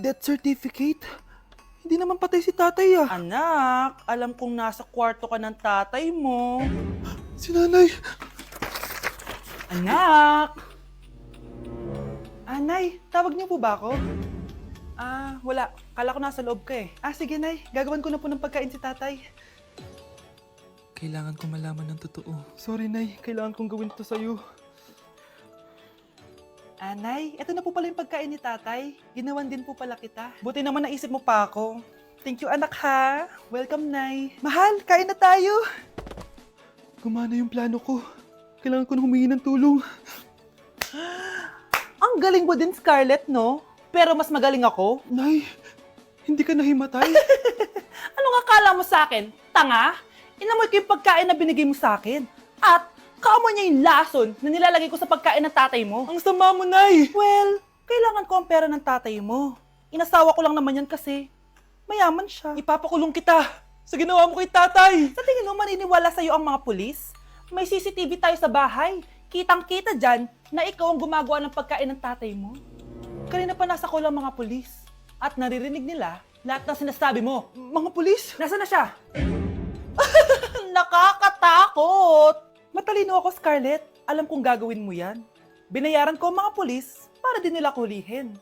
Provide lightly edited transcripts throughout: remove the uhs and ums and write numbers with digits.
Death certificate? Hindi naman patay si tatay ah. Anak, alam kong nasa kwarto ka ng tatay mo. Si nanay. Anak! Nay, tawag niyo po ba ako? Wala. Kala ko nasa loob ka eh. Sige nay, gagawan ko na po ng pagkain si tatay. Kailangan ko malaman ng totoo. Sorry nay, kailangan kong gawin ito sa'yo. Nay, ito na po pala yung pagkain ni tatay. Ginawan din po pala kita. Buti naman naisip mo pa ako. Thank you anak ha. Welcome nay. Mahal, kain na tayo. Gumana yung plano ko. Kailangan ko na humingi ng tulong. Ang galing mo din Scarlett no? Pero mas magaling ako. Nay, hindi ka nahimatay. Anong akala mo sa akin? Tanga? Inamoy ko yung pagkain na binigay mo sa akin. At kaamoy niya yung lason na nilalagay ko sa pagkain ng tatay mo. Ang sama mo, Nay! Well, kailangan ko ang pera ng tatay mo. Inasawa ko lang naman yan kasi mayaman siya. Ipapakulong kita sa ginawa mo kay tatay. Sa tingin mo maniniwala sa'yo ang mga pulis? May CCTV tayo sa bahay. Kitang-kita dyan na ikaw ang gumagawa ng pagkain ng tatay mo. Kanina pa nasa kulang mga pulis. At naririnig nila lahat ng sinasabi mo. Mga pulis? Nasaan na siya? Nakakatakot! Matalino ako, Scarlett. Alam kong gagawin mo yan. Binayaran ko ang mga pulis para din nila kulihin.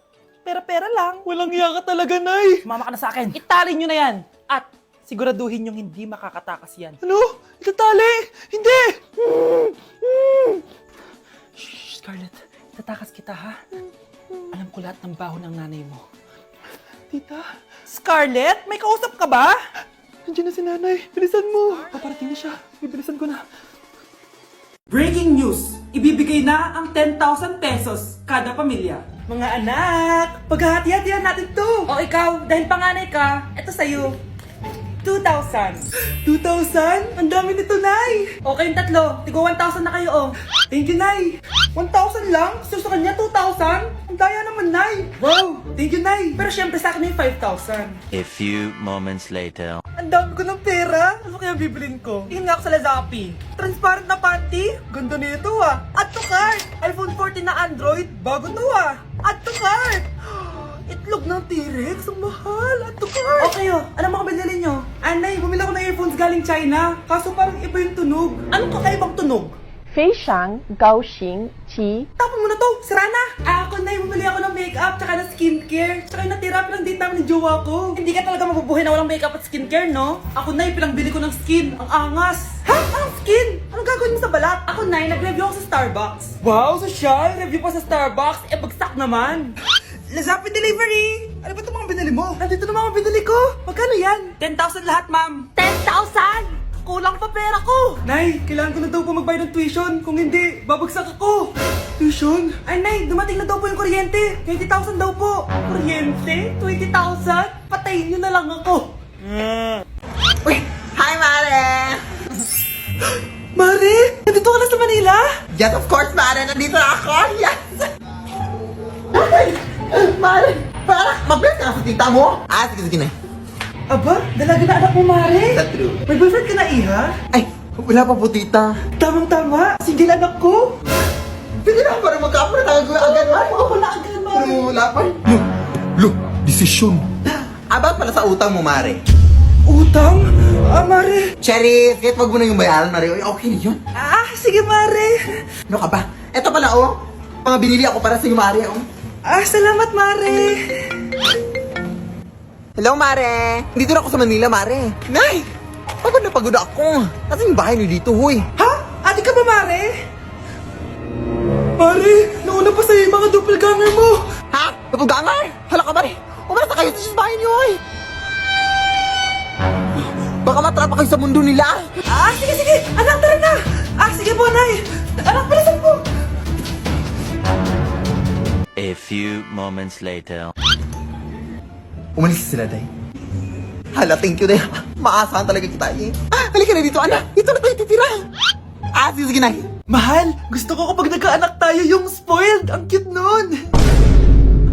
Pera-pera lang. Walang iya ka talaga, Nay! Sumama ka na sa akin. Itali nyo na yan. At siguraduhin yung hindi makakatakas yan. Ano? Itatali? Hindi! Shh, Scarlett. Itatakas kita, ha? Alam ko lahat ng baho ng nanay mo. Tita, Scarlett, may kausap ka ba? nandiyan na si nanay. Bilisan mo. Paparating na siya. Bibilisan ko na. Breaking news! Ibibigay na ang 10,000 pesos kada pamilya. Mga anak, paghahati-hatihan natin to. O ikaw, dahil panganay ka, eto sa'yo. 2,000. 2,000? Ang dami nito, Nay. O kayong tatlo, tigo 1,000 na kayo, oh. Thank you, Nay. 1,000 lang? So sa kanya, 2,000? Ang daya naman, Nay. Wow, thank you, Nay. Pero syempre sa akin yung 5,000. A few moments later. Ang dami ko ng pera. Ano kaya bibilin ko? Tingin nga ako sa Lazappi. Transparent na panty. Ganda nito ah. Add to cart. iPhone 14 na Android. Bago to ah. Add to cart. Itlog ng T-Rex. Ang mahal. Add to cart. Okay oh. Ano mga binili nyo? Anay, bumili ako ng earphones galing China. Kaso parang iba yung tunog. Anong kakaibang tunog? 非常高兴其 Tapon mo na to! Sira na! Ako na bumili ako ng makeup tsaka ng skincare. Tsaka yung natira pinang date namin ng jowa ko. Hindi ka talaga mabubuhay na walang makeup at skincare, no? Ako na bili ko ng skin. Ang angas! Ha? Anong skin? Anong gagawin mo sa balat? Ako na nag-review ako sa Starbucks. Wow, social! Review pa sa Starbucks? Bagsak naman! Lazappi Delivery! Ano ba itong mga binili mo? Nandito na mga binili ko! Magkano yan? 10,000 lahat, ma'am! 10,000? Kulang pa pera ko! Nay, kailangan ko na daw po magbayad ng tuition. Kung hindi, babagsak ako. Tuition? Ay, Nay, dumating na daw po yung kuryente. 20,000 daw po. Kuryente? 20,000? Patayin niyo na lang ako. Uy! Hi, Mare! Mare, nandito ka na sa Manila? Yes, of course, Mare! Nandito na ako! Yes! Mare! Para mag-bless ka na sa tita mo! Sige, na. Aba, dalaga na anak mo, Mare. That's true. May boyfriend ka na, Iha? Ay, wala pa po, tita. Tamang-tama, single anak ko. Pwede na para magkapura tayo agad, Mare. Oo, wala agad, Mare. Pero wala pa. Lo, desisyon. About pala sa utang mo, Mare. Utang? Mare. Cherry, kahit wag mo na yung bayaran, Mare. Uy, okay na yun. Sige, Mare. Ano ka ba? Eto pala, oh. Mga binili ako para sa iyo, Mare, oh. Salamat, Mare. Hello, Mare! Dito na ako sa Manila, Mare. Nay! Pagod na pagod ako. Nasaan yung bahay niyo dito, huy? Ha? Ate ka ba, Mare? Mare, nauna pa sa'yo yung mga doppelganger mo. Ha? Napugangar? Hala ka, Mare! Umalas na kayo sa bahay niyo, huy! Baka matrapa kayo sa mundo nila. Sige. Anak, tara na. Sige po, Nay. Anak, palasan po. A few moments later. Umalis sila, Day. Hala, thank you, Day. Maasahan talaga kita, eh. Halika na dito, anak. Dito na tayo titira. Sige, Nay. Mahal, gusto ko kapag nagkaanak tayo yung spoiled. Ang cute nun.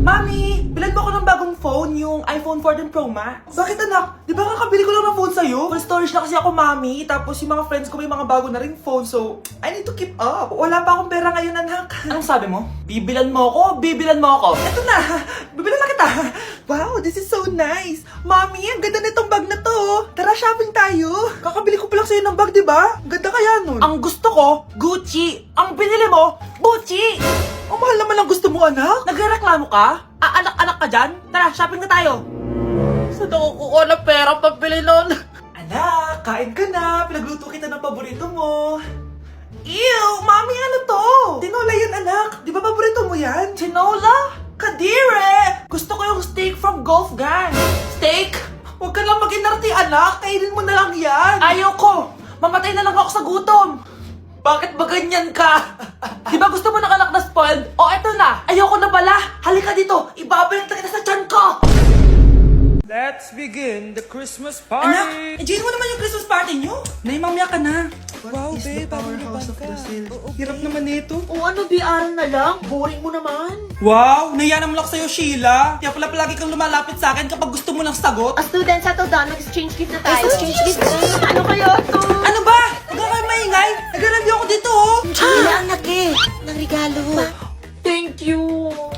Mami, bilan mo ako ng bagong phone, yung yung iPhone 14 Pro Max. Bakit anak? Di ba kakabili ko lang ng phone sa'yo? Full storage na kasi ako, mami. Tapos yung mga friends ko may mga bago na ring phone. So, I need to keep up. Wala pa akong pera ngayon, anak. Anong sabi mo? Bibilan mo ako? Bibilan mo ako? Eto na. Bibilan na kita. Wow, this is so nice. Mami, ang ganda nitong bag na to. Tara, shopping tayo. Kakabili ko pa lang sa'yo ng bag, di ba? Ang ganda kaya nun. Ang gusto ko, Gucci. Ang binili mo, Gucci. Ang mahal naman ang gusto mo, anak. Nagrereklamo ka? Anak-anak ka dyan? Tara, shopping na tayo. Saan ako kukuha ng pera pambili nun? Anak, kain ka na. Pinagluto kita ng paborito mo. Ew, mami, ano to? Tinola yan, anak. Di ba paborito mo yan? Tinola? Kadire! Gusto ko yung steak from Golf Gang. Steak? Huwag ka lang mag-inarti, anak. Kainin mo na lang yan. Ayoko. Mamatay na lang ako sa gutom. Bakit ba ganyan ka? Di ba gusto mo ng anak na spoiled? O eto na, ayoko na pala. Halika dito, ibabalint kita sa tiyan ko. Let's begin the Christmas party! Anak, enjoy mo naman yung Christmas party nyo. Naimamya ka na. Wow, babe, Powerhouse of Brazil. Hirap naman nito. O ano, BR na lang? Boring mo naman. Wow, nahiya naman ako sa'yo, Sheila. Kaya pala palagi kang lumalapit sa akin kapag gusto mo ng sagot. Student, settle down. Mag-exchange gift na tayo. Exchange gift. Ano kayo to? Ano ba? Huwag ka kayo maingay. Nag-review ako dito, oh. Sheila, anak eh. Ng regalo. Thank you.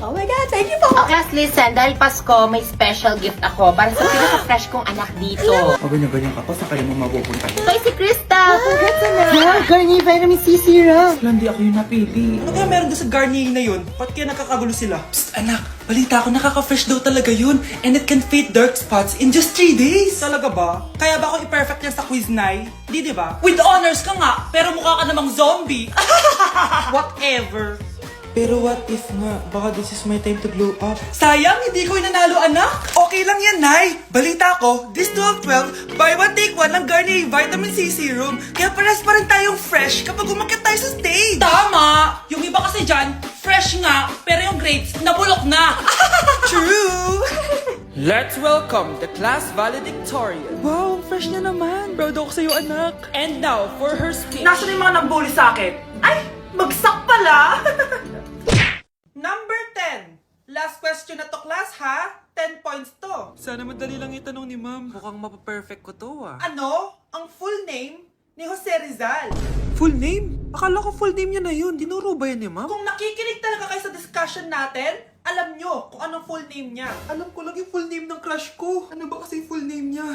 Oh my God, thank you po. Okay, listen. Dahil Pasko, may special gift ako para sa pinaka-fresh kong anak dito. O ganyan-ganyan ka pa, sa kaya mo mapupunta. Ito ay si Krista. Congrats, anak. Yeah, Garnier Vitamin C Serum. Wala, hindi ako yung napili. Ano kaya meron doon sa Garnier na yun? Ba't kaya nakakagulo sila? Psst, anak. Balita ko, nakaka-fresh daw talaga yun. And it can fade dark spots in just 3 days. Talaga ba? Kaya ba ako i-perfect yan sa quiz, Nay? Di ba? With honors ka nga, pero mukha ka namang zombie. Whatever. Pero what if nga, baka this is my time to glow up. Sayang, hindi ko inanalo, anak. Okay lang yan, Nay. Balita ko, this 12-12, buy one take one ng Garnier Vitamin C Serum. Kaya pares pa rin tayong fresh kapag umakyat tayo sa stage. Tama! Yung iba kasi dyan, fresh nga, pero yung grades, nabulok na. True! Let's welcome the class valedictorian. Wow, ang fresh niya naman. Proud ako sa'yo, anak. And now, for her speech. Nasaan yung mga nambuli sa akin? Ay, bagsak pala! Number 10. Last question na to, class, ha? 10 points to. Sana madali lang itanong ni ma'am. Mukhang mapaperfect ko to, ah. Ano ang full name ni Jose Rizal? Full name? Akala ko full name niya na yun. Dinuro ba yan ni ma'am? Kung nakikinig talaga kayo sa discussion natin, alam nyo kung anong full name niya. Alam ko lang yung full name ng crush ko. Ano ba kasi yung full name niya?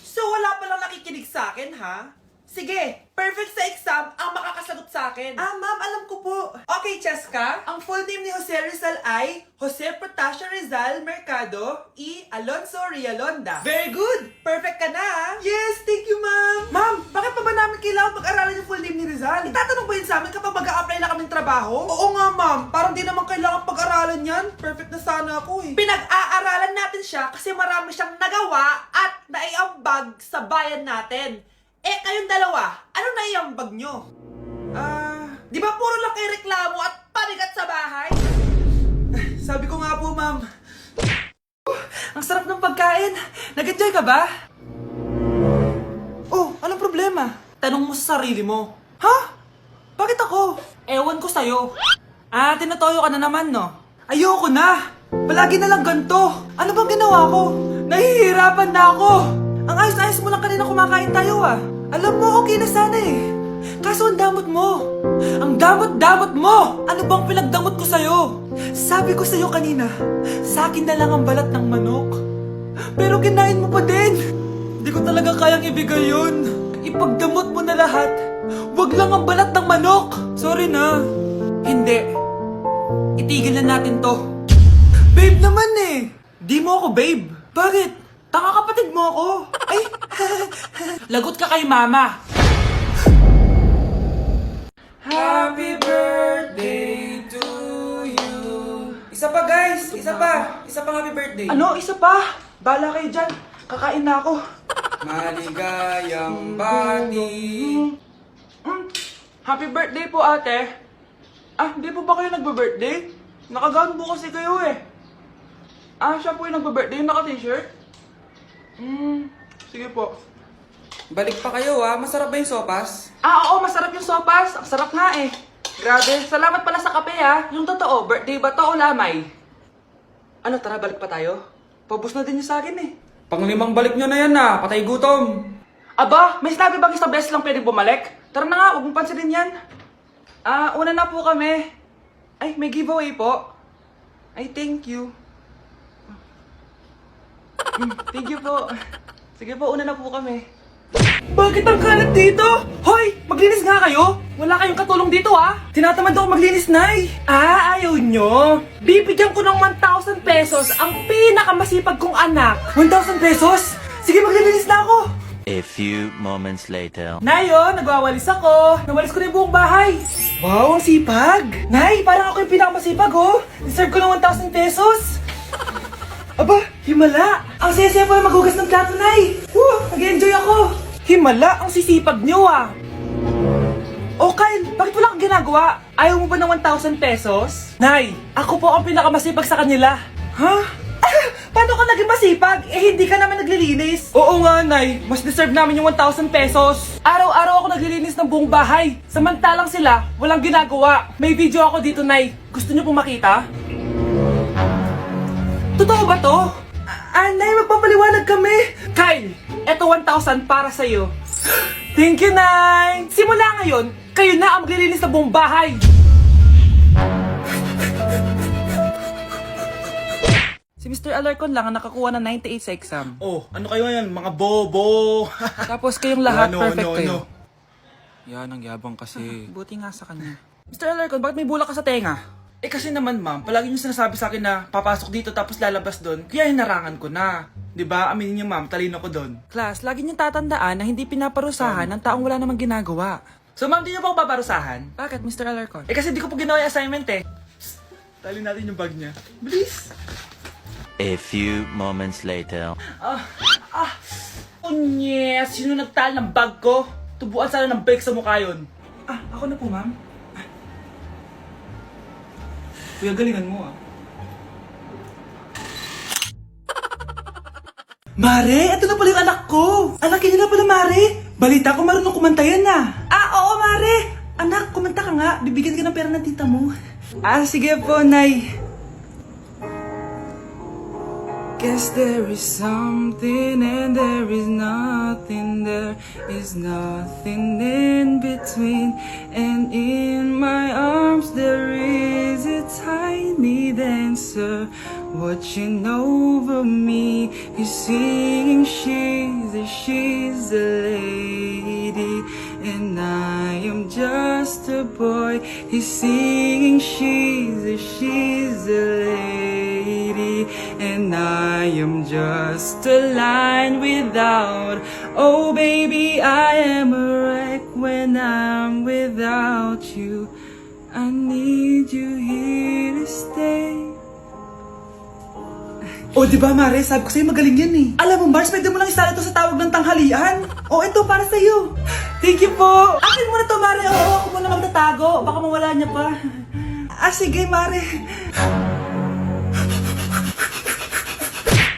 So wala palang nakikinig sa akin, ha? Sige, perfect sa exam ang makakasagot sa akin. Ah, ma'am, alam ko po. Okay, Cheska, ang full name ni Jose Rizal ay Jose Protasio Rizal Mercado y Alonso Rialonda. Very good! Perfect ka na, ha? Yes, thank you, ma'am. Ma'am, bakit pa ba namin kailangan pag-aralan yung full name ni Rizal? Itatanong ba yun sa amin kapag mag-a-apply na kaming trabaho? Oo nga, ma'am. Parang di naman kailangan pag-aralan yan. Perfect na sana ako, eh. Pinag-aaralan natin siya kasi marami siyang nagawa at naiambag sa bayan natin. Eh, kayong dalawa, ano naiambag nyo? Di ba puro lang kayo reklamo at panigat sa bahay? Sabi ko nga po, ma'am. Ang sarap ng pagkain. Nag-enjoy ka ba? Oh, anong problema? Tanong mo sa sarili mo. Ha? Bakit ako? Ewan ko sa'yo. Tinatoyo ka na naman, no? Ayoko na. Palagi na lang ganito. Ano bang ginawa ko? Nahihirapan na ako. Ang ayos-ayos mo lang kanina kumakain tayo, ah. Alam mo, okay na sana eh. Kaso ang damot mo. Ang damot-damot mo! Ano bang pinagdamot ko sa'yo? Sabi ko sa'yo kanina, sa akin na lang ang balat ng manok. Pero kinain mo pa din. Hindi ko talaga kayang ibigay yun. Ipagdamot mo na lahat. Wag lang ang balat ng manok. Sorry na. Hindi. Itigil na natin to. Babe naman eh. Di mo ako babe. Bakit? Tanga kapatid mo ako. Ay, lagot ka kay mama. Happy birthday to you. Isa pa guys, isa pa. Isa pang happy birthday. Ano? Isa pa? Bala kayo dyan. Kakain na ako. Maligayang bati. Happy birthday po, ate. Hindi po ba kayo nagbe-birthday? Nakagown po kasi kayo eh. Siya po yung nagbe-birthday, yung naka-t-shirt? Sige po. Balik pa kayo, ah. Masarap ba yung sopas? Oo, masarap yung sopas. Ang sarap nga eh. Grabe. Salamat pala sa kape, ha. Yung totoo, birthday ba to o lamay? Ano, tara, balik pa tayo? Paubos na din niya sa akin eh. Panglimang balik nyo na yan patay gutom. Aba, may sinabi bang isang beses lang pwede bumalik? Tara na nga, huwag mong pansinin yan. Una na po kami. Ay, may giveaway po. Ay, thank you. Thank you po. Sige po, una na po kami. Bakit ang kalat dito? Hoy, maglinis nga kayo. Wala kayong katulong dito Tinatamad ako maglinis, Nay. Ayaw nyo. Bibigyan ko ng 1,000 pesos ang pinakamasipag kong anak. 1,000 pesos? Sige, maglilinis na ako. A few moments later. Nay, nagwawalis ako. Nawalis ko na yung buong bahay. Wow, ang sipag. Nay, parang ako yung pinakamasipag, Deserve ko ng 1,000 pesos. Aba, himala. Ang saya-saya pala maghugas ng plato, Nay. Nag-enjoy ako. Himala, ang sisipag nyo, Oh, Kyle, bakit wala kang ginagawa? Ayaw mo ba ng 1,000 pesos? Nay, ako po ang pinakamasipag sa kanila. Ha? Paano ka naging masipag? Hindi ka naman naglilinis. Oo nga, Nay. Mas deserve namin yung 1,000 pesos. Araw-araw ako naglilinis ng buong bahay. Samantalang sila, walang ginagawa. May video ako dito, Nay. Gusto niyo pong makita? Totoo ba to? Nay, magpapaliwanag kami. Kyle, eto 1,000 para sa'yo. Thank you, Nay. Simula ngayon, kayo na ang maglilinis ng buong bahay. Si Mr. Alarcon lang ang nakakuha ng 98 sa exam. Oh, ano kayo yan? Mga bobo. Tapos kayong lahat perfect kayo. Yan, ang yabang kasi. Buti nga sa kanya. Mr. Alarcon, bakit may bulak ka sa tenga? Eh kasi naman ma'am, palagi niyo sinasabi sa akin na papasok dito tapos lalabas doon, kaya hinarangan ko na. 'Di ba? Aminin niyo ma'am, talino ko doon. Class, lagi niyong tatandaan na hindi pinaparusahan ng taong wala namang ginagawa. So ma'am, di niyo ba ako paparusahan? Bakit, Mr. Alarcon? Eh kasi di ko po ginawa yung assignment eh. Tali natin yung bag niya. Bilis! A few moments later. Unyes! Sino nagtal ng bag ko? Tubuan sana ng bag sa mukha yun. Ako na po, ma'am. Kuya, galingan mo Mare, ito na pala yung anak ko. Anak niya na pala, Mare. Balita ko marunong kumanta yan oo, Mare. Anak, kumanta ka nga. Bibigyan ka ng pera ng tita mo. Sige po, Nay. Guess there is something and there is nothing. There is nothing in between. And in my arms there is a tiny dancer watching over me. He's singing, she's a lady, and I am just a boy. He's singing, she's a lady, and I am just a line without. Oh baby, I am a wreck when I'm without you. I need you here to stay. Diba Mare, sabi ko sa'yo magaling yan Alam mo Mars, pwede mo lang isala ito sa tawag ng tanghalian. Ito para sa'yo. Thank you po. Akin mo na to Mare, ako muna magtatago. Baka mawala niya pa. Sige Mare.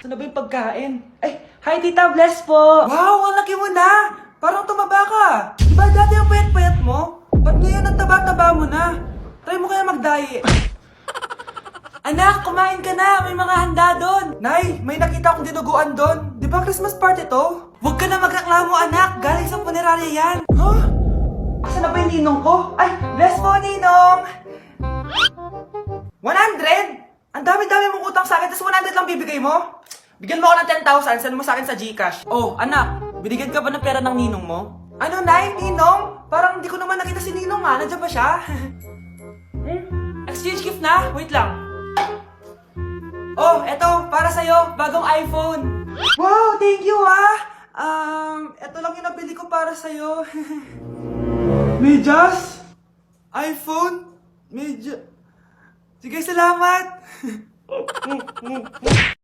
Ano ba yung pagkain? Hi Tita, bless po. Wow, ang laki mo na. Parang tumaba ka. Diba dati ang payat-payat mo? Ba't ngayon ang taba-taba mo na? Try mo kaya mag-diet. Anak, kumain ka na. May mga handa doon. Nay, may nakita akong dinuguan doon. Di ba Christmas party to? Huwag ka na magreklamo, anak. Galing sa punerarya yan. Huh? Asan na ba yung ninong ko? Bless po, ninong. 100? Ang dami-dami mong utang sa akin, tapos 100 lang bibigay mo? Bigyan mo ako ng 10,000, send mo sa akin sa GCash. Anak, binigyan ka ba ng pera ng ninong mo? Ano, Nay? Ninong? Parang hindi ko naman nakita si ninong Nandiyan ba siya? Exchange gift na? Wait lang. Eto, para sa'yo, bagong iPhone. Wow, thank you eto lang yung nabili ko para sa'yo. Medyas? iPhone? Sige, salamat.